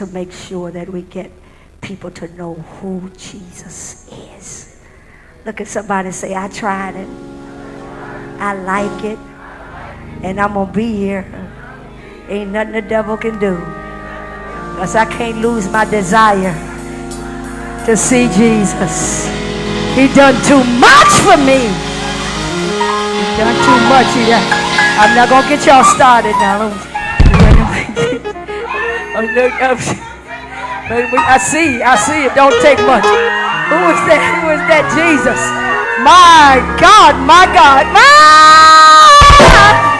to make sure that we get people to know who Jesus is. Look at somebody and say, I tried it. I like it. And I'm going to be here. Ain't nothing the devil can do. Because I can't lose my desire to see Jesus. He done too much for me. He done too much. I'm not going to get y'all started now. I see it. Don't take much. Who is that? Who is that? Jesus. My God, my God, my God.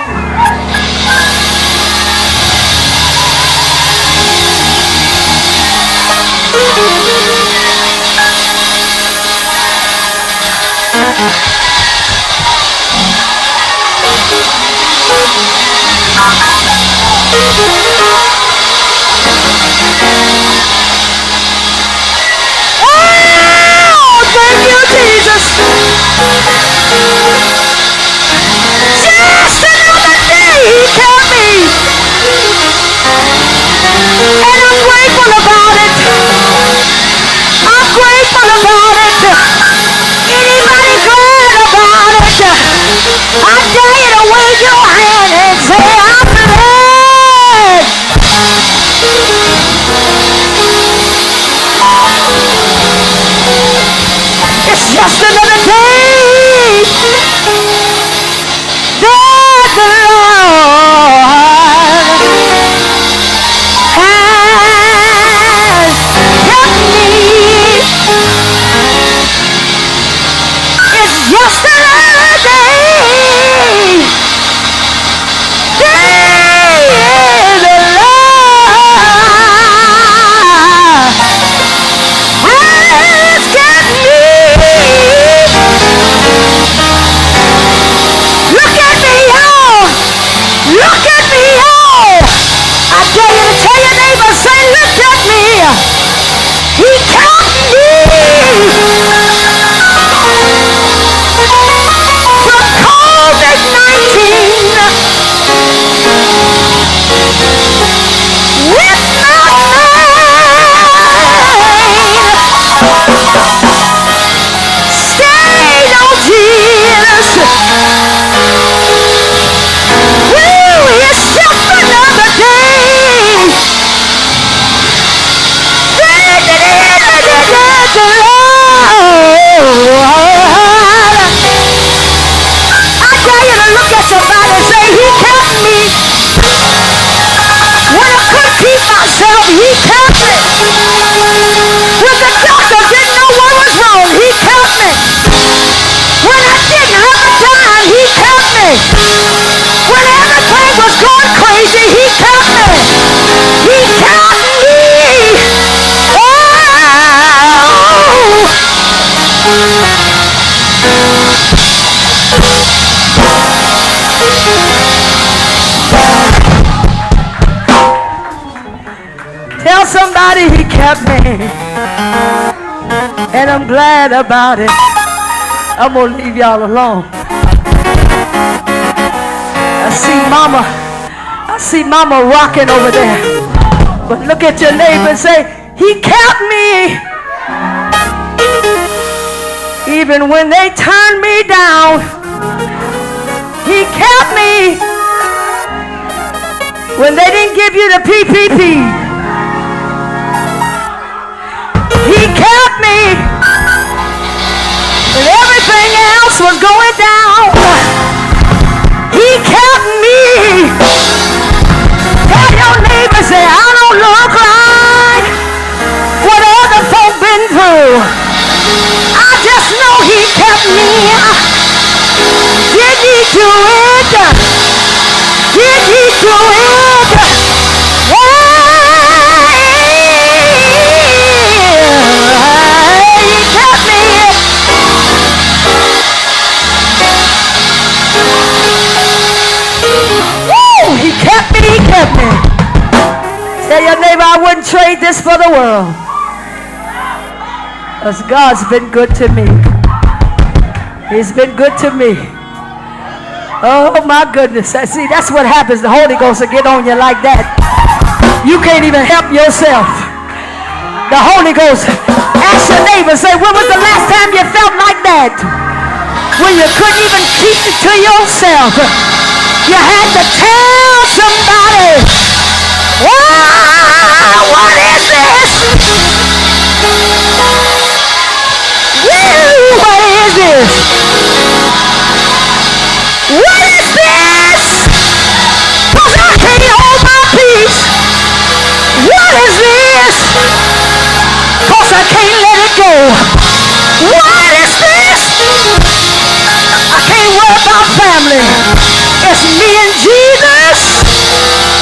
Tell somebody he kept me, and I'm glad about it. I'm gonna leave y'all alone. I see mama rocking over there. But look at your neighbor and say, he kept me. Even when they turned me down, he kept me. When they didn't give you the PPP, he kept me when everything else was going down. He kept me. Tell your neighbor, say, I don't look like what other folk been through. I just know he kept me. Did he do it? Did he do it? Tell your neighbor, I wouldn't trade this for the world. Because God's been good to me. He's been good to me. Oh my goodness. See, that's what happens. The Holy Ghost will get on you like that. You can't even help yourself. The Holy Ghost. Ask your neighbor, say, when was the last time you felt like that? When you couldn't even keep it to yourself. You had to tell somebody. Wow, what is this? Woo, what is this? What is this? Because I can't hold my peace. What is this? Because I can't let it go. What is this? I can't worry about family. It's me and Jesus.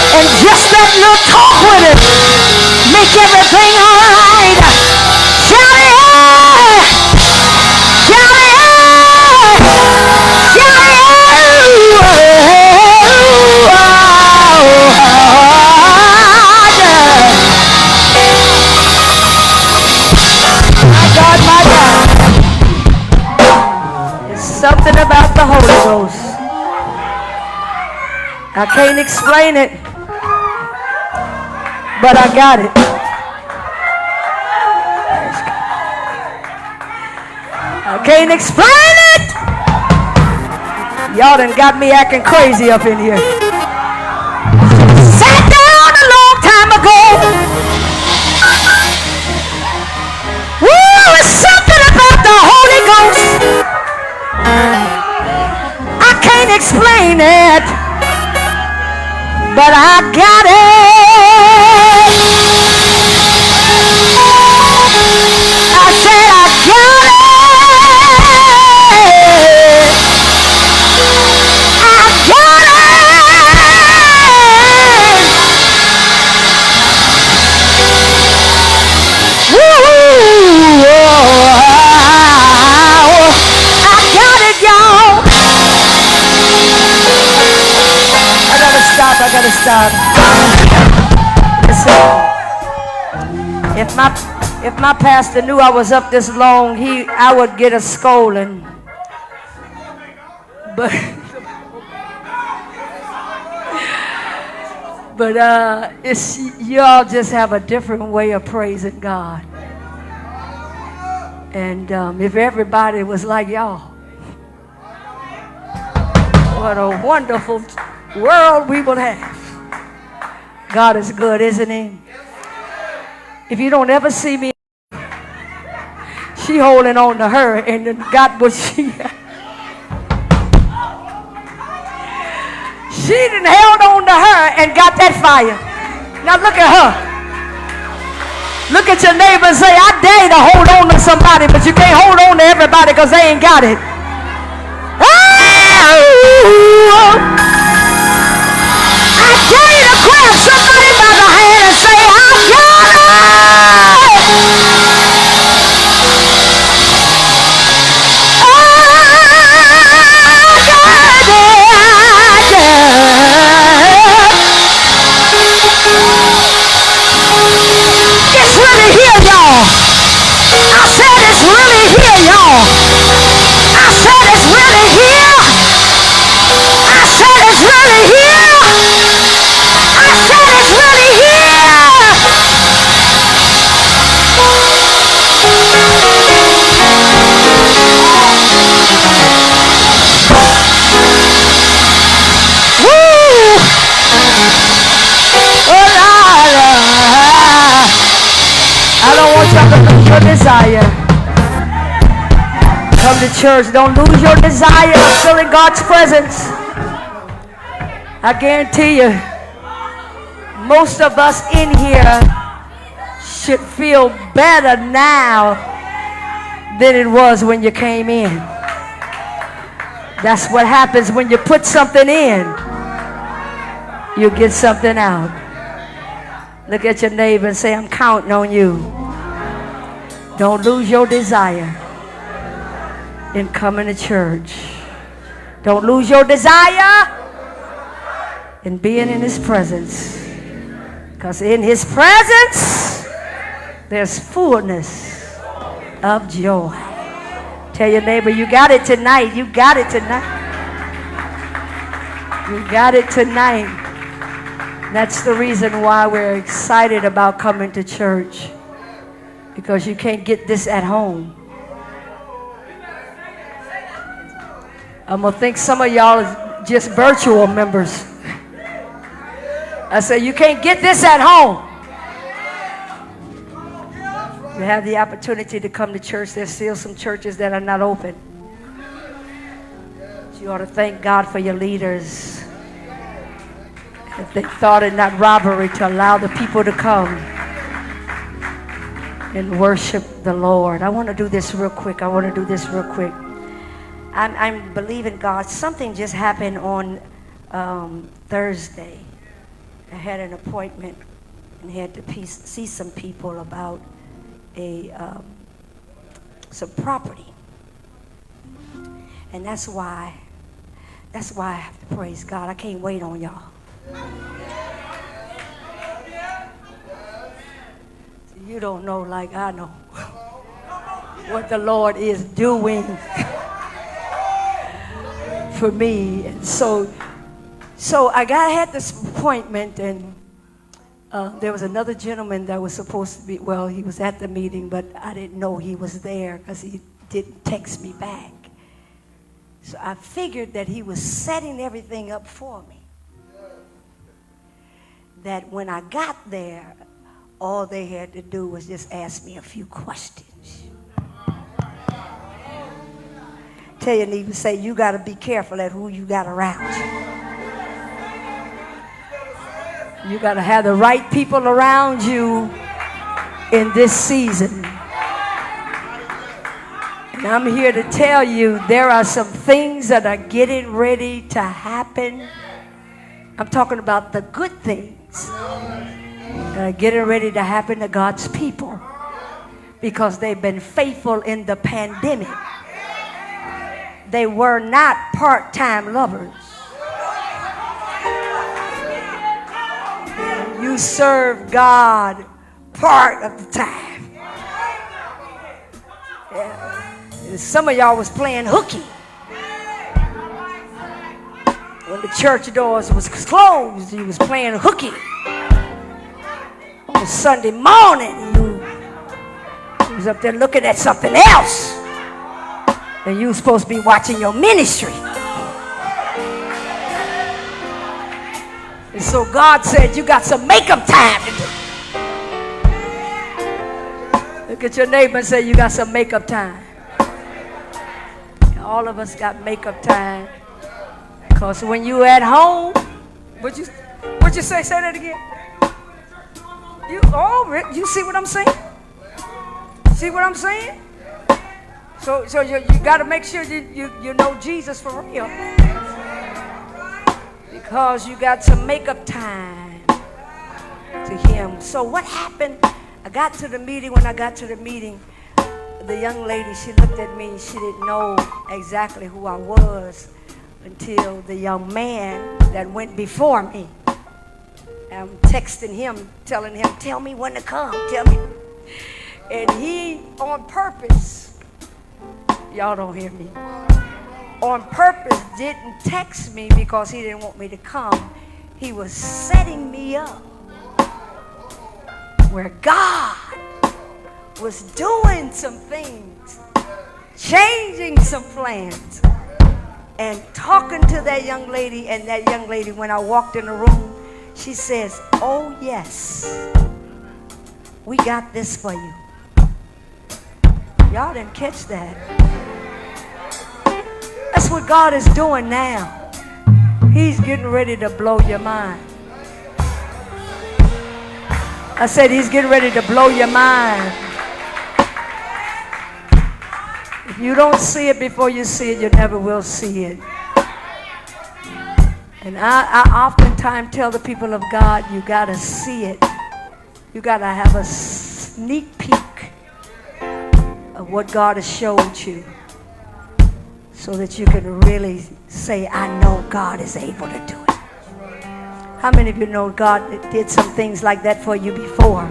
And just that little talk with it. Make everything all right. Shout it out. Shout it out. Shout it out. My God. There's something about the Holy Ghost. I can't explain it, but I got it. I can't explain it. Y'all done got me acting crazy up in here. Sat down a long time ago. Woo, it's something about the Holy Ghost. I can't explain it, but I got it. I said I got it. I gotta stop. Listen, if my pastor knew I was up this long, I would get a scolding. But it's y'all just have a different way of praising God. And if everybody was like y'all, what a wonderful world we would have. God is good, isn't he? If you don't ever see me, she holding on to her and got what she got. She done held on to her and got that fire. Now look at her. Look at your neighbor and say, I dare you to hold on to somebody, but you can't hold on to everybody because they ain't got it. I dare you to grab somebody by the hand and say, I got it. It's really here, y'all. I said it's really here, y'all. I said it's really here. I said it's really here. I said it's really here. Woo! Oh, la, la. I don't want y'all to lose your desire. Come to church. Don't lose your desire of feeling God's presence. I guarantee you, most of us in here should feel better now than it was when you came in. That's what happens when you put something in. You get something out. Look at your neighbor and say, I'm counting on you. Don't lose your desire in coming to church. Don't lose your desire in being in his presence. Because in his presence, there's fullness of joy. Tell your neighbor, you got it tonight. You got it tonight. You got it tonight. That's the reason why we're excited about coming to church. Because you can't get this at home. I'm going to think some of y'all are just virtual members. I say you can't get this at home. You have the opportunity to come to church. There's still some churches that are not open. You ought to thank God for your leaders. If they thought it not robbery to allow the people to come and worship the Lord. I want to do this real quick. I'm believing God. Something just happened on Thursday. I had an appointment and had to see some people about some property. And that's why I have to praise God. I can't wait on y'all. You don't know like I know what the Lord is doing for me. And so I had this appointment, and there was another gentleman that was supposed to be, well, he was at the meeting, but I didn't know he was there because he didn't text me back. So I figured that he was setting everything up for me. That when I got there, all they had to do was just ask me a few questions. Tell your neighbor, say, you got to be careful at who you got around you. You got to have the right people around you in this season. And I'm here to tell you there are some things that are getting ready to happen. I'm talking about the good things that are getting ready to happen to God's people because they've been faithful in the pandemic. They were not part-time lovers. You serve God part of the time. Yeah. Some of y'all was playing hooky. When the church doors was closed, you was playing hooky. On Sunday morning, you was up there looking at something else. And you was supposed to be watching your ministry. And so God said, you got some makeup time to do. Look at your neighbor and say, you got some makeup time. All of us got makeup time. Because when you at home, what'd you say? Say that again. You see what I'm saying? See what I'm saying? So you got to make sure you know Jesus for real. Because you got some makeup time to him. So what happened? I got to the meeting. When I got to the meeting, the young lady, she looked at me. She didn't know exactly who I was until the young man that went before me. I'm texting him, telling him, tell me when to come, tell me. And he, on purpose, y'all don't hear me, on purpose didn't text me because he didn't want me to come. He was setting me up where God was doing some things, changing some plans, and talking to that young lady. And that young lady, when I walked in the room, she says, oh yes, we got this for you. Y'all didn't catch that. That's what God is doing now. He's getting ready to blow your mind. I said he's getting ready to blow your mind. If you don't see it before you see it, you never will see it. And I oftentimes tell the people of God, you got to see it. You got to have a sneak peek of what God has showed you so that you can really say, I know God is able to do it. How many of you know God did some things like that for you before?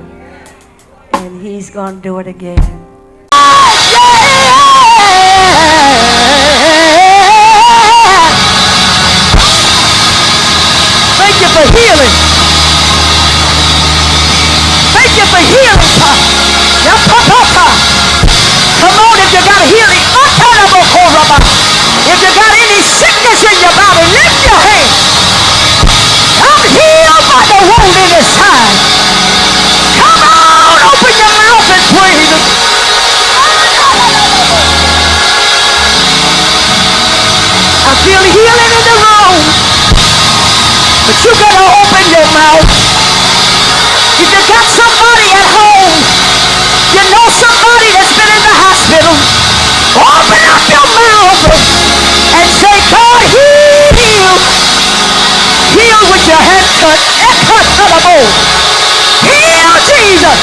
And he's going to do it again. Thank you for healing. But you gotta open your mouth. If you got somebody at home, you know somebody that's been in the hospital, open up your mouth and say, God, heal. Heal with your hand cut. Heal, Jesus.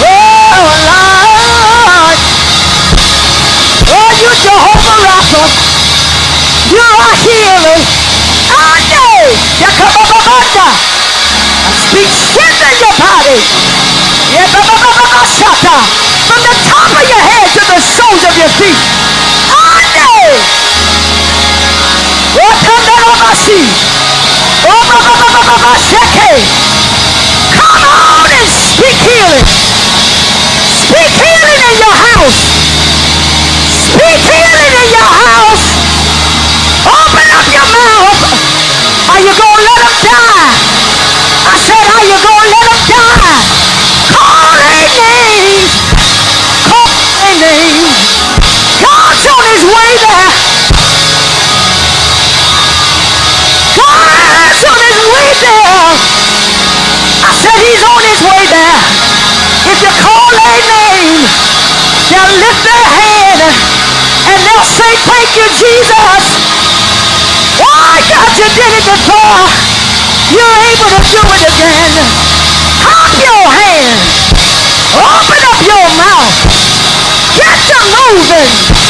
Oh, Lord. Oh, you Jehovah Rapha. You are healer. I speak strength in your body. From the top of your head to the soles of your feet. Come on and speak healing. Speak healing in your house. Speak healing in your house. Open up your mouth. Are you going to let them die? I said, are you going to let them die? Call their names. Call their names. God's on his way there. God's on his way there. I said he's on his way there. If you call their name, they'll lift their hand and they'll say, thank you, Jesus. Why, God, you did it before. You're able to do it again. Clap your hands. Open up your mouth. Get to moving.